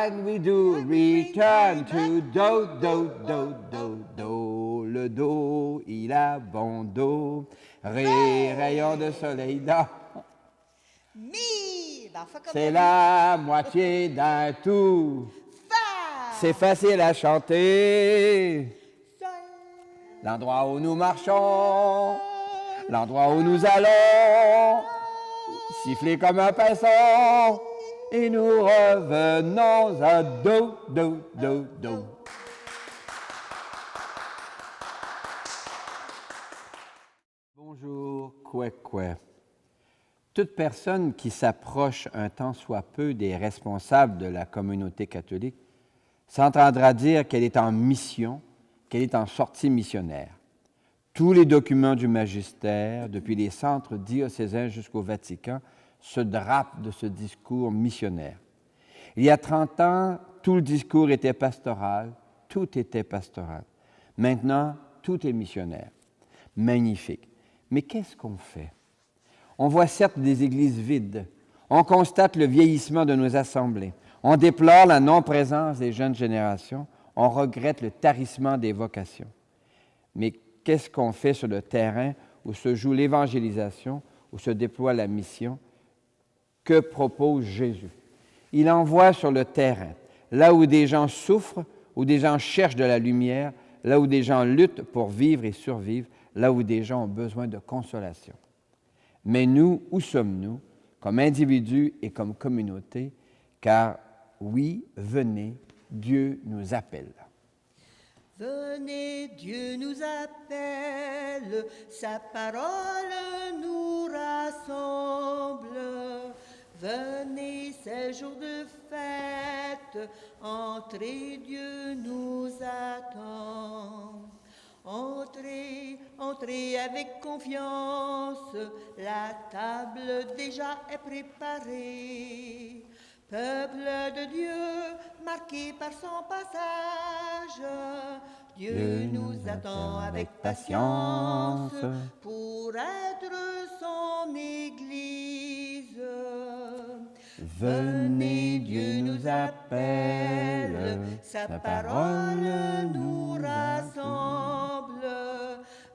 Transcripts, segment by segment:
and we do return to do, do, do, do, do. Le do, il a bon do. Ré, rayon de soleil, do. Mi, ben, fais comme C'est la la moitié d'un tout. Fa, C'est facile à chanter. Sol, L'endroit où nous marchons, l'endroit où nous allons, siffler comme un pinceau, et nous revenons à do, do, do, do. Bonjour, quoi. Toute personne qui s'approche un tant soit peu des responsables de la communauté catholique s'entendra dire qu'elle est en mission, qu'elle est en sortie missionnaire. Tous les documents du magistère, depuis les centres diocésains jusqu'au Vatican, se drapent de ce discours missionnaire. Il y a 30 ans, tout le discours était pastoral, tout était pastoral. Maintenant, tout est missionnaire. Magnifique. Mais qu'est-ce qu'on fait? On voit certes des églises vides. On constate le vieillissement de nos assemblées. On déplore la non-présence des jeunes générations. On regrette le tarissement des vocations. Mais qu'est-ce qu'on fait sur le terrain où se joue l'évangélisation, où se déploie la mission? Que propose Jésus? Il envoie sur le terrain, là où des gens souffrent, où des gens cherchent de la lumière, là où des gens luttent pour vivre et survivre, là où des gens ont besoin de consolation. Mais nous, où sommes-nous, comme individus et comme communauté? Car oui, venez, Dieu nous appelle. venez, Dieu nous appelle, sa parole nous rassemble. Venez, c'est jour de fête, entrez, Dieu nous attend. Entrez, entrez avec confiance, la table déjà est préparée. Peuple de Dieu, marqué par son passage, Dieu nous attend avec patience pour être son Église. Venez, Dieu nous appelle, sa parole nous rassemble.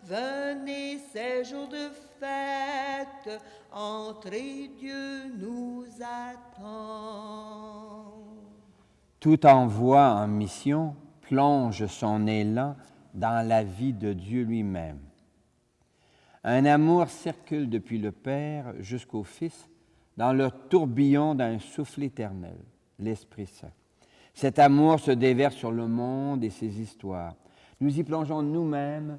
Venez, c'est jour de fête, entrez, Dieu nous attend. Tout envoi en mission plonge son élan dans la vie de Dieu lui-même. Un amour circule depuis le Père jusqu'au Fils dans le tourbillon d'un souffle éternel, l'Esprit Saint. Cet amour se déverse sur le monde et ses histoires. Nous y plongeons nous-mêmes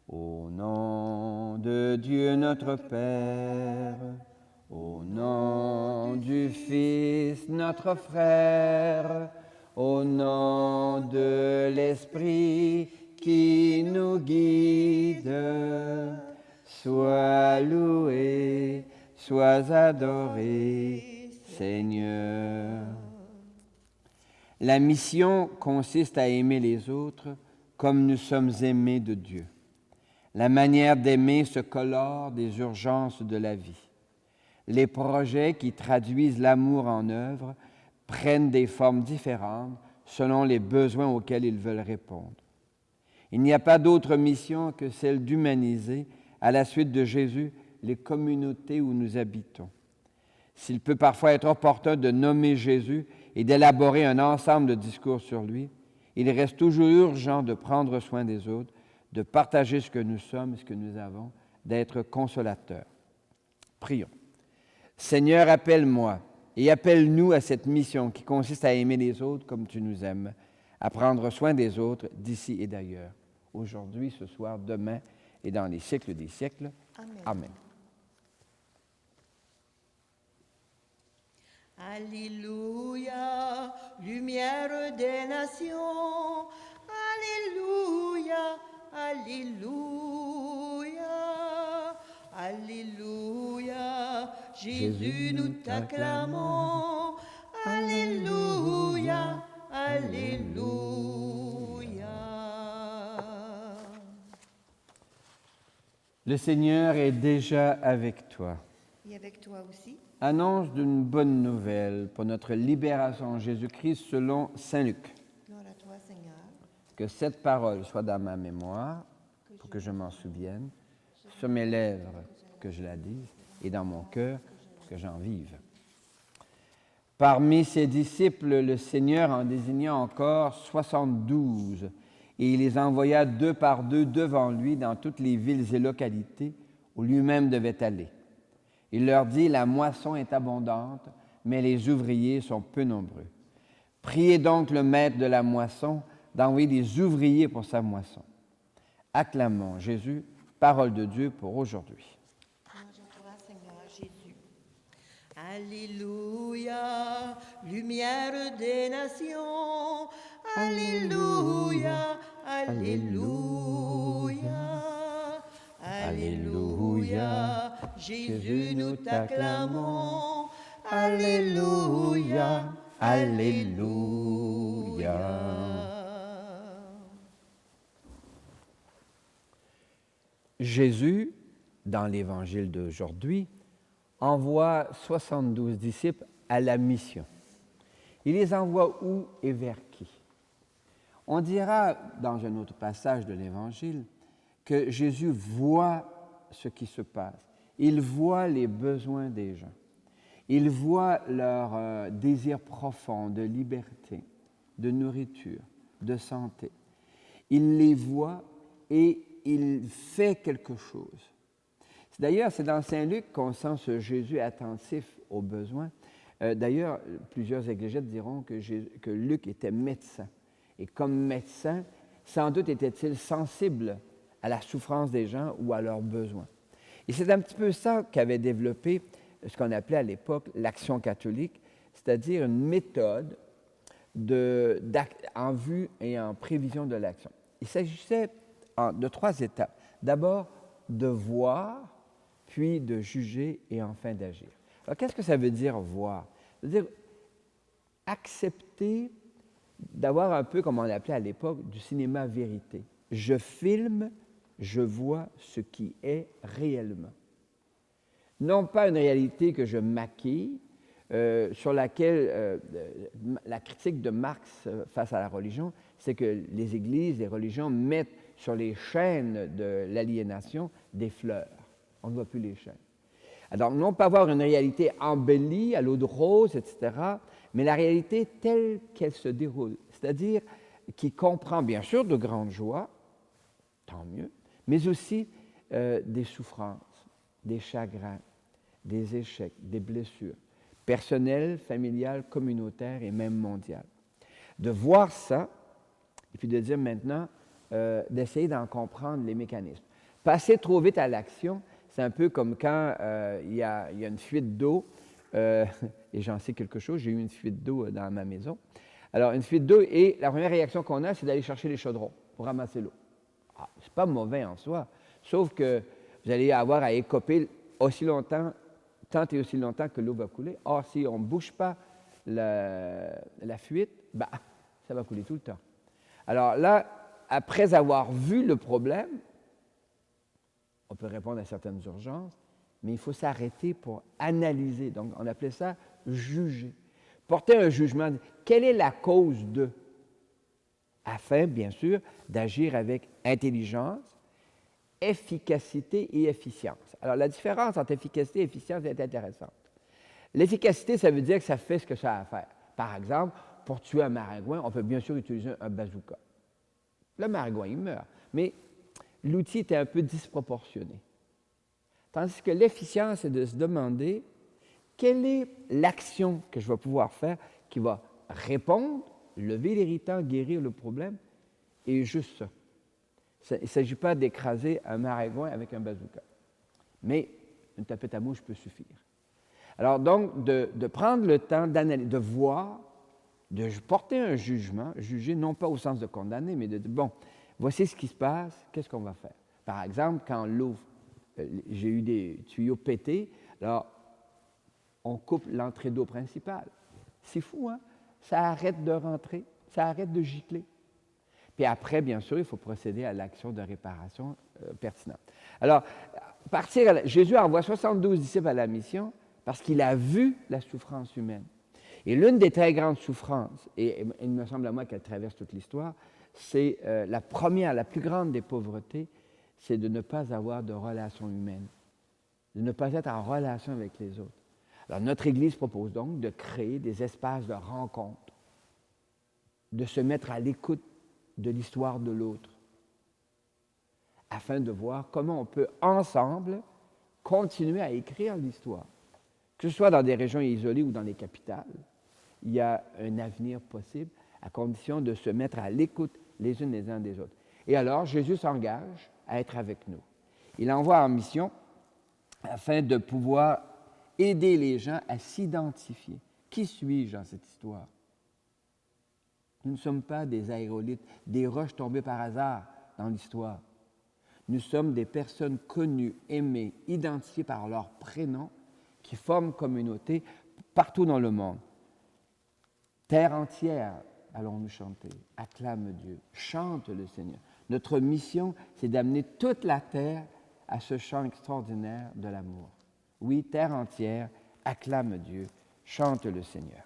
au nom de Dieu notre Père, au nom du Fils notre frère, au nom de l'Esprit qui nous guide. Sois loué, sois adoré, Seigneur. La mission consiste à aimer les autres comme nous sommes aimés de Dieu. La manière d'aimer se colore des urgences de la vie. Les projets qui traduisent l'amour en œuvre prennent des formes différentes selon les besoins auxquels ils veulent répondre. Il n'y a pas d'autre mission que celle d'humaniser, à la suite de Jésus, les communautés où nous habitons. S'il peut parfois être opportun de nommer Jésus et d'élaborer un ensemble de discours sur lui, il reste toujours urgent de prendre soin des autres, de partager ce que nous sommes, ce que nous avons, d'être consolateurs. Prions. Seigneur, appelle-moi et appelle-nous à cette mission qui consiste à aimer les autres comme tu nous aimes, à prendre soin des autres d'ici et d'ailleurs, aujourd'hui, ce soir, demain et dans les siècles des siècles. Amen. Amen. Alléluia, lumière des nations. Alléluia, alléluia, alléluia. Jésus, nous t'acclamons. Alléluia, alléluia. Le Seigneur est déjà avec toi. Et avec toi aussi. Annonce d'une bonne nouvelle pour notre libération en Jésus-Christ selon Saint Luc. Gloire à toi, Seigneur. Que cette parole soit dans ma mémoire, pour que je m'en souvienne, sur mes lèvres, que je la dise, et dans mon cœur, pour que j'en vive. Parmi ses disciples, le Seigneur en désigna encore 72, et il les envoya 2 par 2 devant lui dans toutes les villes et localités où lui-même devait aller. Il leur dit, la moisson est abondante, mais les ouvriers sont peu nombreux. Priez donc le maître de la moisson d'envoyer des ouvriers pour sa moisson. Acclamons Jésus, parole de Dieu pour aujourd'hui. Gloire à toi, Seigneur Jésus. Alléluia, lumière des nations. Alléluia, alléluia. Alléluia, Jésus, nous t'acclamons. Alléluia, alléluia. Jésus, dans l'Évangile d'aujourd'hui, envoie 72 disciples à la mission. Il les envoie où et vers qui? On dira dans un autre passage de l'Évangile que Jésus voit ce qui se passe. Il voit les besoins des gens. Il voit leur désir profond de liberté, de nourriture, de santé. Il les voit et il fait quelque chose. D'ailleurs, c'est dans Saint Luc qu'on sent ce Jésus attentif aux besoins. D'ailleurs, plusieurs exégètes diront que Luc était médecin. Et comme médecin, sans doute était-il sensible à la souffrance des gens ou à leurs besoins. Et c'est un petit peu ça qu'avait développé ce qu'on appelait à l'époque l'action catholique, c'est-à-dire une méthode en vue et en prévision de l'action. Il s'agissait de 3 étapes. D'abord, de voir, puis de juger et enfin d'agir. Alors, qu'est-ce que ça veut dire voir? Ça veut dire accepter d'avoir un peu, comme on l'appelait à l'époque, du cinéma vérité. Je filme, je vois ce qui est réellement. Non pas une réalité que je maquille, sur laquelle la critique de Marx face à la religion, c'est que les églises, les religions mettent sur les chaînes de l'aliénation des fleurs. On ne voit plus les chaînes. Alors, non pas avoir une réalité embellie à l'eau de rose, etc., mais la réalité telle qu'elle se déroule, c'est-à-dire qui comprend bien sûr de grandes joies, tant mieux, mais aussi des souffrances, des chagrins, des échecs, des blessures, personnelles, familiales, communautaires et même mondiales. De voir ça, et puis de dire maintenant, d'essayer d'en comprendre les mécanismes. Passer trop vite à l'action, c'est un peu comme quand il y a une fuite d'eau, et j'en sais quelque chose, j'ai eu une fuite d'eau dans ma maison. Alors, une fuite d'eau, et la première réaction qu'on a, c'est d'aller chercher les chaudrons pour ramasser l'eau. Ah, c'est pas mauvais en soi, sauf que vous allez avoir à écoper aussi longtemps, tant et aussi longtemps que l'eau va couler. Or, si on ne bouge pas la fuite, ça va couler tout le temps. Alors là, après avoir vu le problème, on peut répondre à certaines urgences, mais il faut s'arrêter pour analyser. Donc, on appelait ça juger. Porter un jugement. Quelle est la cause de? Afin, bien sûr, d'agir avec intelligence, efficacité et efficience. Alors, la différence entre efficacité et efficience est intéressante. L'efficacité, ça veut dire que ça fait ce que ça a à faire. Par exemple, pour tuer un maringouin, on peut bien sûr utiliser un bazooka. Le maringouin, il meurt. Mais l'outil était un peu disproportionné. Tandis que l'efficience, c'est de se demander quelle est l'action que je vais pouvoir faire qui va répondre, lever l'irritant, guérir le problème, et juste ça. Il ne s'agit pas d'écraser un maringouin avec un bazooka. Mais une tapette à mouche peut suffire. Alors donc, de prendre le temps d'analyser, de voir, de porter un jugement, juger non pas au sens de condamner, mais de dire, bon, voici ce qui se passe, qu'est-ce qu'on va faire? Par exemple, quand l'eau, j'ai eu des tuyaux pétés, alors on coupe l'entrée d'eau principale. C'est fou, hein? Ça arrête de rentrer, ça arrête de gicler. Puis après, bien sûr, il faut procéder à l'action de réparation pertinente. Alors, Jésus envoie 72 disciples à la mission parce qu'il a vu la souffrance humaine. Et l'une des très grandes souffrances, et il me semble à moi qu'elle traverse toute l'histoire, c'est la première, la plus grande des pauvretés, c'est de ne pas avoir de relation humaine, de ne pas être en relation avec les autres. Alors notre Église propose donc de créer des espaces de rencontre, de se mettre à l'écoute de l'histoire de l'autre, afin de voir comment on peut ensemble continuer à écrire l'histoire. Que ce soit dans des régions isolées ou dans les capitales, il y a un avenir possible à condition de se mettre à l'écoute les unes les uns des autres. Et alors, Jésus s'engage à être avec nous. Il envoie en mission afin de pouvoir aider les gens à s'identifier. Qui suis-je dans cette histoire? Nous ne sommes pas des aérolithes, des roches tombées par hasard dans l'histoire. Nous sommes des personnes connues, aimées, identifiées par leur prénom, qui forment communauté partout dans le monde. Terre entière, allons-nous chanter, acclame Dieu, chante le Seigneur. Notre mission, c'est d'amener toute la terre à ce chant extraordinaire de l'amour. Oui, terre entière, acclame Dieu, chante le Seigneur.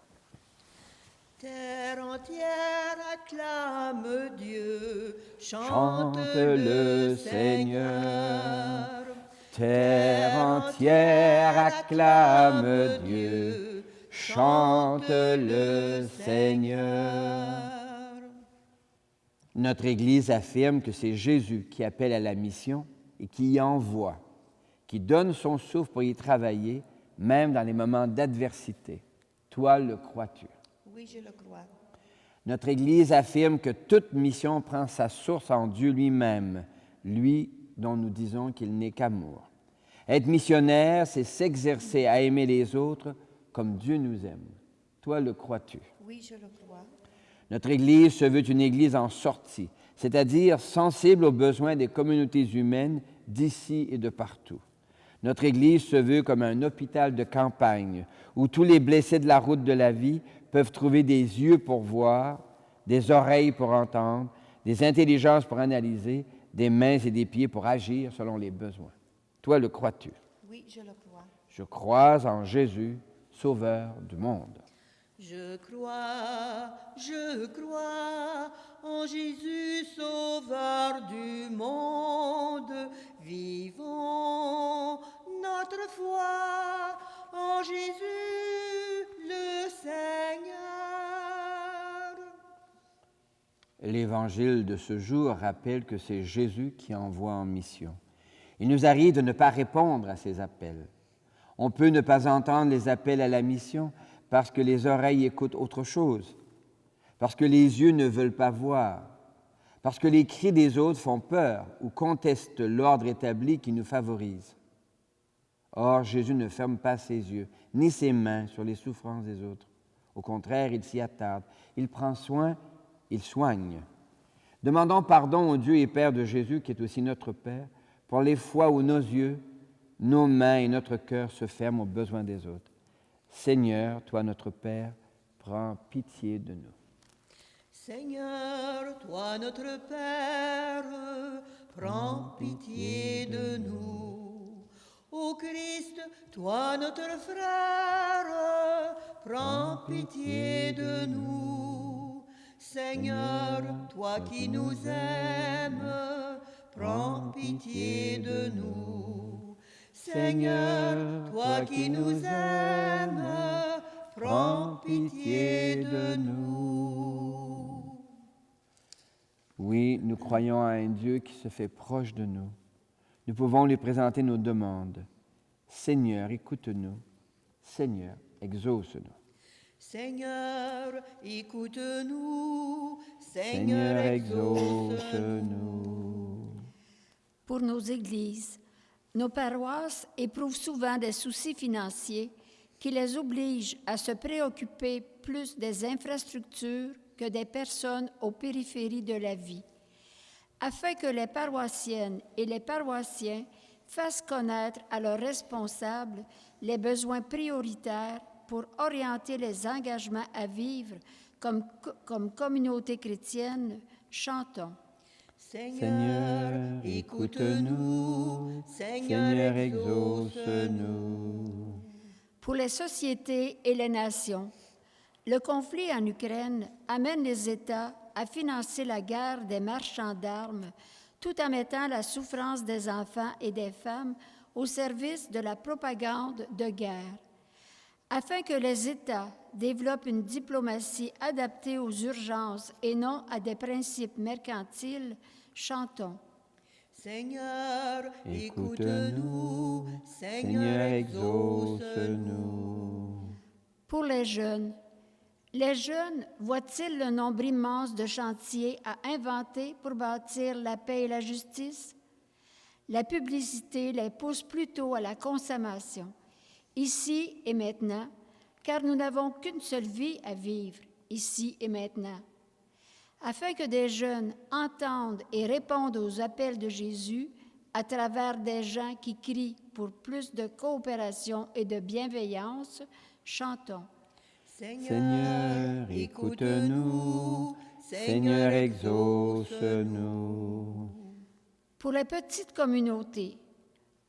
Terre entière acclame Dieu, chante le Seigneur. Terre entière acclame Dieu, chante le Seigneur. Notre Église affirme que c'est Jésus qui appelle à la mission et qui y envoie, qui donne son souffle pour y travailler, même dans les moments d'adversité. Toi, le crois-tu? Oui, je le crois. Notre Église affirme que toute mission prend sa source en Dieu lui-même, lui dont nous disons qu'il n'est qu'amour. Être missionnaire, c'est s'exercer à aimer les autres comme Dieu nous aime. Toi, le crois-tu? Oui, je le crois. Notre Église se veut une Église en sortie, c'est-à-dire sensible aux besoins des communautés humaines d'ici et de partout. Notre Église se veut comme un hôpital de campagne où tous les blessés de la route de la vie peuvent trouver des yeux pour voir, des oreilles pour entendre, des intelligences pour analyser, des mains et des pieds pour agir selon les besoins. Toi, le crois-tu? Oui, je le crois. Je crois en Jésus, Sauveur du monde. Je crois en Jésus, Sauveur du monde. Vivons notre foi en Jésus, le Seigneur. L'Évangile de ce jour rappelle que c'est Jésus qui envoie en mission. Il nous arrive de ne pas répondre à ces appels. On peut ne pas entendre les appels à la mission parce que les oreilles écoutent autre chose, parce que les yeux ne veulent pas voir, parce que les cris des autres font peur ou contestent l'ordre établi qui nous favorise. Or, Jésus ne ferme pas ses yeux, ni ses mains sur les souffrances des autres. Au contraire, il s'y attarde. Il prend soin, il soigne. Demandons pardon au Dieu et Père de Jésus, qui est aussi notre Père, pour les fois où nos yeux, nos mains et notre cœur se ferment aux besoins des autres. Seigneur, toi notre Père, prends pitié de nous. Seigneur, toi notre Père, prends pitié de nous. Ô Christ, toi notre frère, prends pitié de nous. Seigneur, toi qui nous aimes, prends pitié de nous. Seigneur, toi qui nous aimes, prends pitié de nous. Oui, nous croyons à un Dieu qui se fait proche de nous. Nous pouvons lui présenter nos demandes. Seigneur, écoute-nous. Seigneur, exauce-nous. Seigneur, écoute-nous. Seigneur, exauce-nous. Pour nos églises, nos paroisses éprouvent souvent des soucis financiers qui les obligent à se préoccuper plus des infrastructures que des personnes aux périphéries de la vie. Afin que les paroissiennes et les paroissiens fassent connaître à leurs responsables les besoins prioritaires pour orienter les engagements à vivre comme communauté chrétienne, chantons. Seigneur, écoute-nous. Seigneur, exauce-nous. Pour les sociétés et les nations, le conflit en Ukraine amène les États à financer la guerre des marchands d'armes tout en mettant la souffrance des enfants et des femmes au service de la propagande de guerre. Afin que les États développent une diplomatie adaptée aux urgences et non à des principes mercantiles, chantons. Seigneur, Écoute-nous. écoute-nous. Seigneur, exauce-nous. Pour les jeunes voient-ils le nombre immense de chantiers à inventer pour bâtir la paix et la justice? La publicité les pousse plutôt à la consommation, ici et maintenant, car nous n'avons qu'une seule vie à vivre, ici et maintenant. Afin que des jeunes entendent et répondent aux appels de Jésus à travers des gens qui crient pour plus de coopération et de bienveillance, chantons. Seigneur, écoute-nous. Seigneur, exauce-nous. Pour les petites communautés,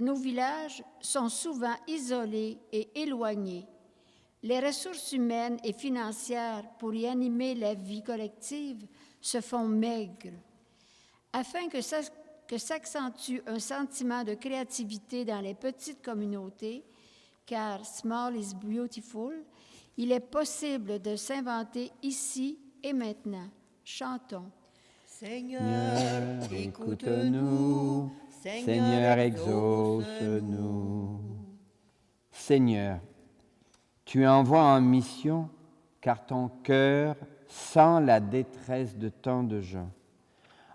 nos villages sont souvent isolés et éloignés. Les ressources humaines et financières pour y animer la vie collective se font maigres. Afin que s'accentue un sentiment de créativité dans les petites communautés, car small is beautiful, il est possible de s'inventer ici et maintenant. Chantons. Seigneur, écoute-nous. Seigneur, exauce-nous. Seigneur, tu envoies en mission car ton cœur sent la détresse de tant de gens.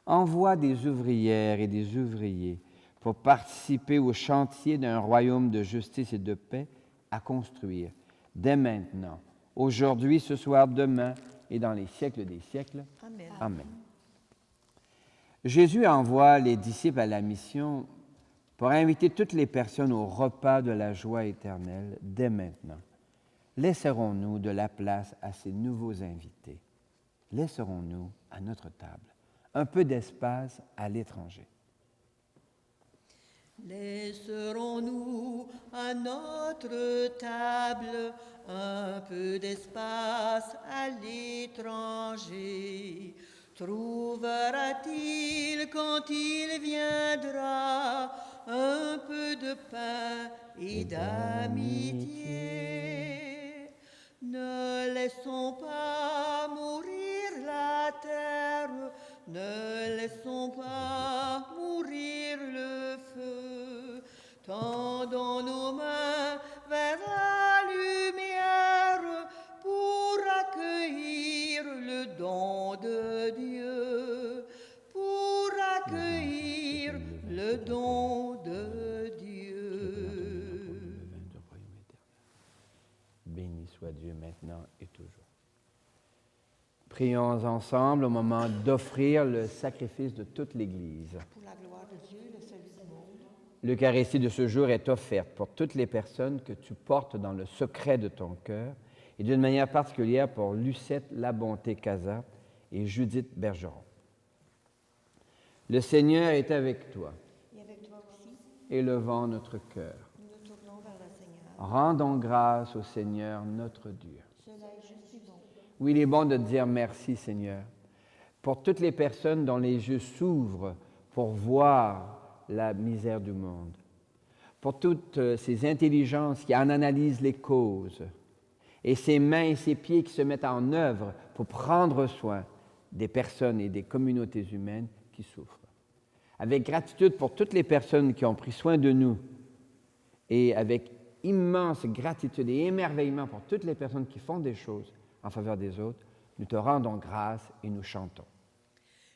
Envoie des ouvrières et des ouvriers pour participer au chantier d'un royaume de justice et de paix à construire dès maintenant, aujourd'hui, ce soir, demain et dans les siècles des siècles. Amen. Amen. Jésus envoie les disciples à la mission pour inviter toutes les personnes au repas de la joie éternelle dès maintenant. Laisserons-nous de la place à ces nouveaux invités? Laisserons-nous à notre table un peu d'espace à l'étranger? Laisserons-nous à notre table un peu d'espace à l'étranger? Trouvera-t-il quand il viendra un peu de pain et d'amitié? Ne laissons pas mourir la terre, ne laissons pas mourir le feu. Tendons nos mains vers la lumière pour accueillir le don de Dieu, pour accueillir le don de Dieu. Béni soit Dieu maintenant et toujours. Prions ensemble au moment d'offrir le sacrifice de toute l'Église. Pour la gloire de Dieu, le salut du monde. L'Eucharistie de ce jour est offerte pour toutes les personnes que tu portes dans le secret de ton cœur et d'une manière particulière pour Lucette Labonté-Casa et Judith Bergeron. Le Seigneur est avec toi. Et avec toi aussi, Élevons notre cœur. nous nous tournons vers le Seigneur. Rendons grâce au Seigneur notre Dieu. Cela est juste et bon. Oui, il est bon de dire merci, Seigneur, pour toutes les personnes dont les yeux s'ouvrent pour voir la misère du monde, pour toutes ces intelligences qui en analysent les causes, et ces mains et ces pieds qui se mettent en œuvre pour prendre soin des personnes et des communautés humaines qui souffrent. Avec gratitude pour toutes les personnes qui ont pris soin de nous, et avec immense gratitude et émerveillement pour toutes les personnes qui font des choses en faveur des autres, nous te rendons grâce et nous chantons.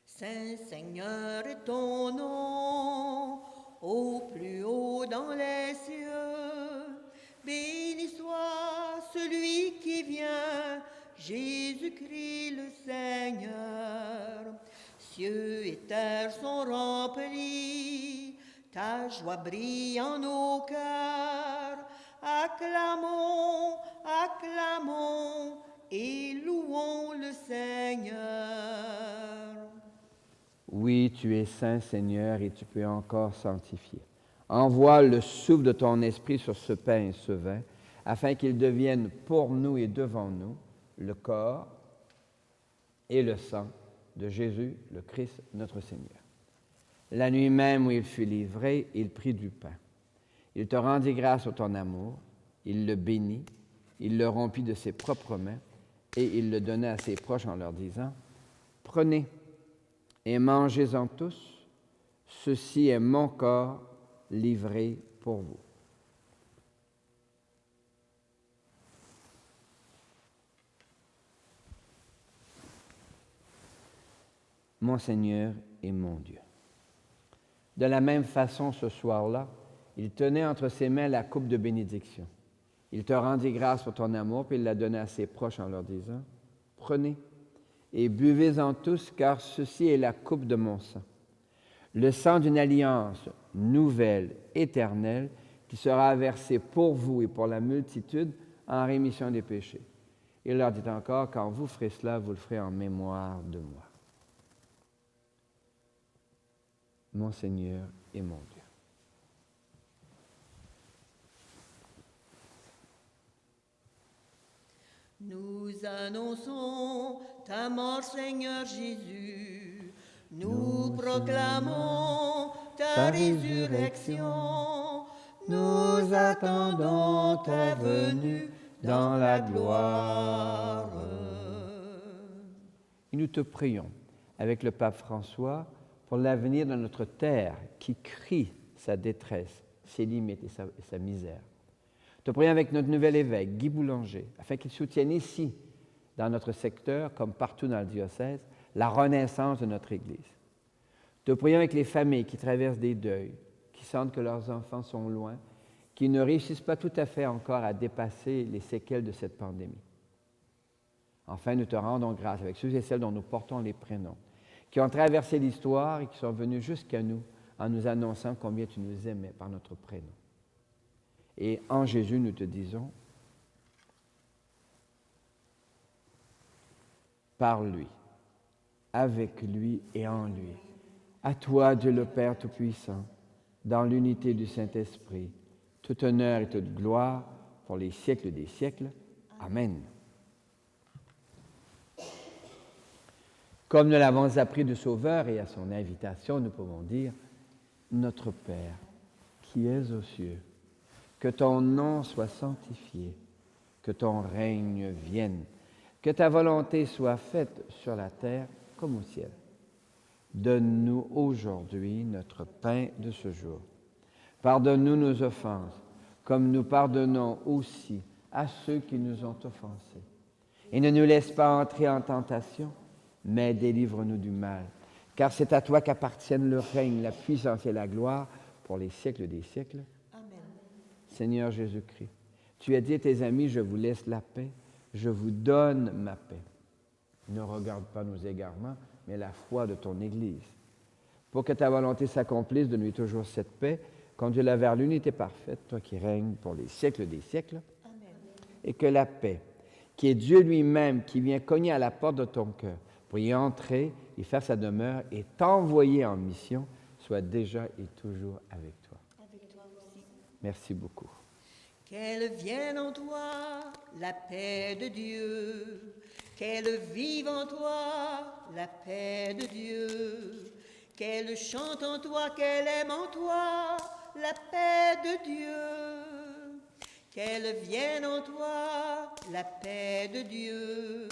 Saint Seigneur est ton nom, au plus haut dans les cieux. Béni soit celui qui vient, Jésus-Christ le Seigneur. Cieux et terre sont remplis, ta joie brille en nos cœurs. Acclamons, acclamons et louons le Seigneur. Oui, tu es saint, Seigneur, et tu peux encore sanctifier. Envoie le souffle de ton esprit sur ce pain et ce vin, afin qu'ils deviennent pour nous et devant nous le corps et le sang de Jésus, le Christ, notre Seigneur. La nuit même où il fut livré, il prit du pain. Il te rendit grâce pour ton amour, il le bénit, il le rompit de ses propres mains, et il le donna à ses proches en leur disant, « Prenez et mangez-en tous, ceci est mon corps livré pour vous. » Mon Seigneur et mon Dieu. De la même façon, ce soir-là, il tenait entre ses mains la coupe de bénédiction. Il te rendit grâce pour ton amour, puis il la donna à ses proches en leur disant, « Prenez et buvez-en tous, car ceci est la coupe de mon sang, le sang d'une alliance nouvelle, éternelle, qui sera versé pour vous et pour la multitude en rémission des péchés. » Il leur dit encore, « Quand vous ferez cela, vous le ferez en mémoire de moi. » Mon Seigneur et mon Dieu. Nous annonçons ta mort, Seigneur Jésus. Nous proclamons ta résurrection. Nous attendons ta venue dans la gloire. Et nous te prions, avec le pape François, pour l'avenir de notre terre qui crie sa détresse, ses limites et sa misère. Te prions avec notre nouvel évêque, Guy Boulanger, afin qu'il soutienne ici, dans notre secteur, comme partout dans le diocèse, la renaissance de notre Église. Te prions avec les familles qui traversent des deuils, qui sentent que leurs enfants sont loin, qui ne réussissent pas tout à fait encore à dépasser les séquelles de cette pandémie. Enfin, nous te rendons grâce avec ceux et celles dont nous portons les prénoms, qui ont traversé l'histoire et qui sont venus jusqu'à nous en nous annonçant combien tu nous aimais par notre prénom. Et en Jésus, nous te disons, par lui, avec lui et en lui, à toi, Dieu le Père Tout-Puissant, dans l'unité du Saint-Esprit, tout honneur et toute gloire pour les siècles des siècles. Amen. Comme nous l'avons appris du Sauveur et à son invitation, nous pouvons dire, Notre Père, qui es aux cieux, que ton nom soit sanctifié, que ton règne vienne, que ta volonté soit faite sur la terre comme au ciel. Donne-nous aujourd'hui notre pain de ce jour. Pardonne-nous nos offenses, comme nous pardonnons aussi à ceux qui nous ont offensés. Et ne nous laisse pas entrer en tentation, mais délivre-nous du mal. Car c'est à toi qu'appartiennent le règne, la puissance et la gloire pour les siècles des siècles. Amen. Seigneur Jésus-Christ, tu as dit à tes amis, je vous laisse la paix, je vous donne ma paix. Ne regarde pas nos égarements, mais la foi de ton Église. Pour que ta volonté s'accomplisse, donne-lui toujours cette paix, conduis-la vers l'unité parfaite, toi qui règnes pour les siècles des siècles. Amen. Et que la paix, qui est Dieu lui-même, qui vient cogner à la porte de ton cœur, pour y entrer, y faire sa demeure et t'envoyer en mission, soit déjà et toujours avec toi. Avec toi aussi. Merci beaucoup. Qu'elle vienne en toi la paix de Dieu, qu'elle vive en toi la paix de Dieu, qu'elle chante en toi, qu'elle aime en toi la paix de Dieu, qu'elle vienne en toi la paix de Dieu,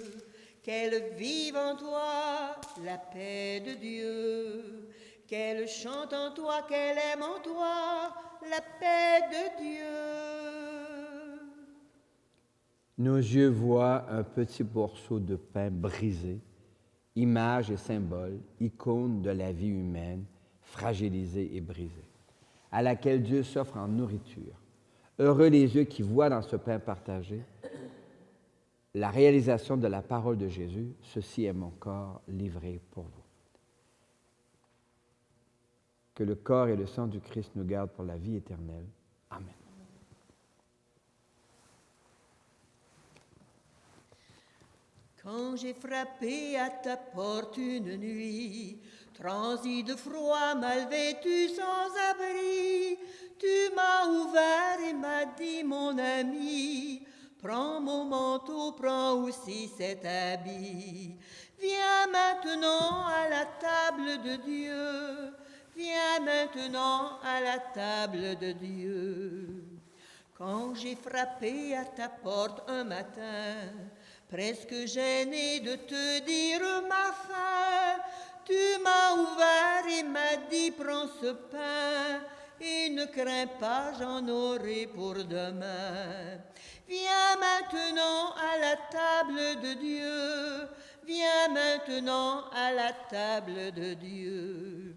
qu'elle vive en toi la paix de Dieu, qu'elle chante en toi, qu'elle aime en toi la paix de Dieu. Nos yeux voient un petit morceau de pain brisé, image et symbole, icône de la vie humaine, fragilisée et brisée, à laquelle Dieu s'offre en nourriture. Heureux les yeux qui voient dans ce pain partagé la réalisation de la parole de Jésus, « Ceci est mon corps livré pour vous ». Que le corps et le sang du Christ nous gardent pour la vie éternelle. Amen. Quand j'ai frappé à ta porte une nuit, Transi de froid, mal vêtu, sans abri, tu m'as ouvert et m'as dit, mon ami, prends mon manteau, prends aussi cet habit. Viens maintenant à la table de Dieu, viens maintenant à la table de Dieu. Quand j'ai frappé à ta porte un matin, presque gêné de te dire ma faim, tu m'as ouvert et m'as dit, prends ce pain, et ne crains pas, j'en aurai pour demain. Viens maintenant à la table de Dieu, viens maintenant à la table de Dieu.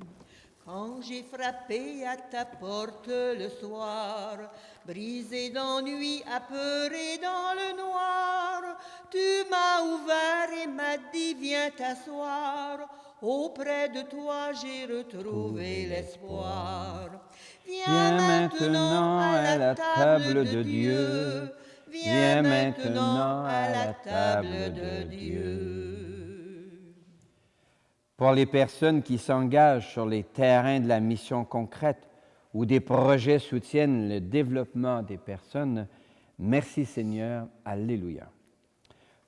Quand j'ai frappé à ta porte le soir, brisé d'ennui, apeuré dans le noir, tu m'as ouvert et m'as dit, viens t'asseoir. Auprès de toi, j'ai retrouvé l'espoir. Viens maintenant à la table de Dieu. Viens maintenant à la table de Dieu. Pour les personnes qui s'engagent sur les terrains de la mission concrète où des projets soutiennent le développement des personnes, merci Seigneur, Alléluia.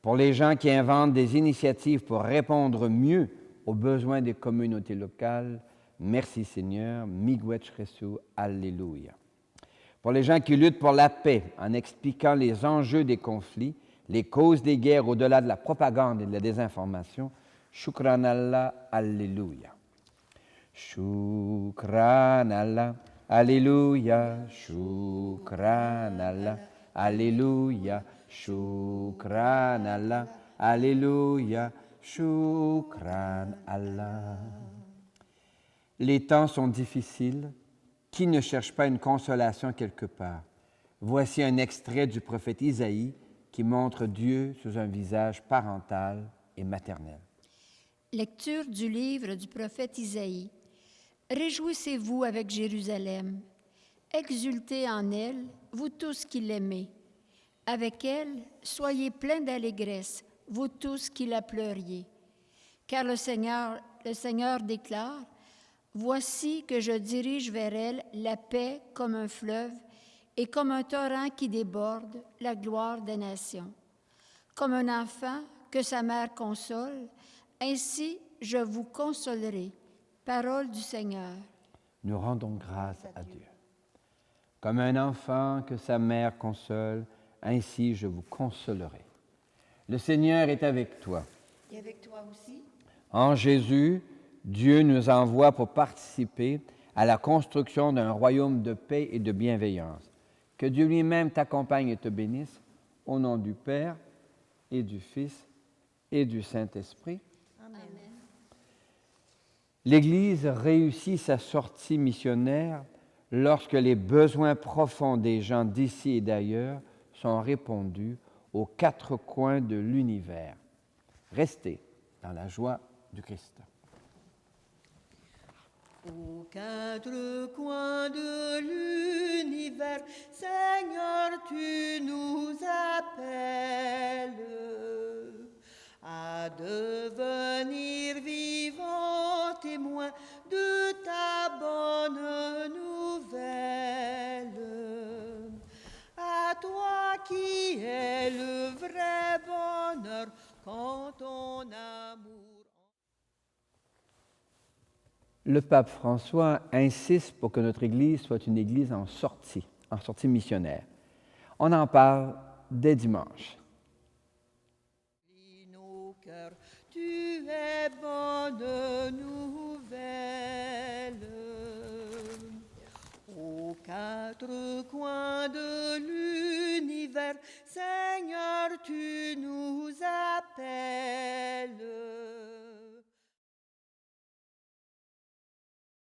Pour les gens qui inventent des initiatives pour répondre mieux aux besoins des communautés locales, merci Seigneur, Miigwech Jesu, Alléluia. Pour les gens qui luttent pour la paix en expliquant les enjeux des conflits, les causes des guerres au-delà de la propagande et de la désinformation, Shukran Allah, Alléluia. Shukran Allah, Alléluia. Shukran Allah, Alléluia. Shukran Allah, Alléluia. Shukran Allah. Les temps sont difficiles. Qui ne cherche pas une consolation quelque part? Voici un extrait du prophète Isaïe qui montre Dieu sous un visage parental et maternel. Lecture du livre du prophète Isaïe. Réjouissez-vous avec Jérusalem. Exultez en elle, vous tous qui l'aimez. Avec elle, soyez pleins d'allégresse, vous tous qui la pleuriez. Car le Seigneur déclare, « Voici que je dirige vers elle la paix comme un fleuve et comme un torrent qui déborde la gloire des nations. Comme un enfant que sa mère console, ainsi je vous consolerai. » Parole du Seigneur. Nous rendons grâce à Dieu. Comme un enfant que sa mère console, ainsi je vous consolerai. Le Seigneur est avec toi. Et avec toi aussi. En Jésus, Dieu nous envoie pour participer à la construction d'un royaume de paix et de bienveillance. Que Dieu lui-même t'accompagne et te bénisse, au nom du Père et du Fils et du Saint-Esprit. Amen. L'Église réussit sa sortie missionnaire lorsque les besoins profonds des gens d'ici et d'ailleurs sont répondus aux quatre coins de l'univers. Restez dans la joie du Christ. Aux quatre coins de l'univers, Seigneur, tu nous appelles à devenir vivants témoins de ta bonne nouvelle. À toi qui es le vrai bonheur, quand ton amour... Le pape François insiste pour que notre Église soit une Église en sortie missionnaire. On en parle dès dimanche. Nos cœurs, tu es bonne nouvelle. Aux quatre coins de l'univers,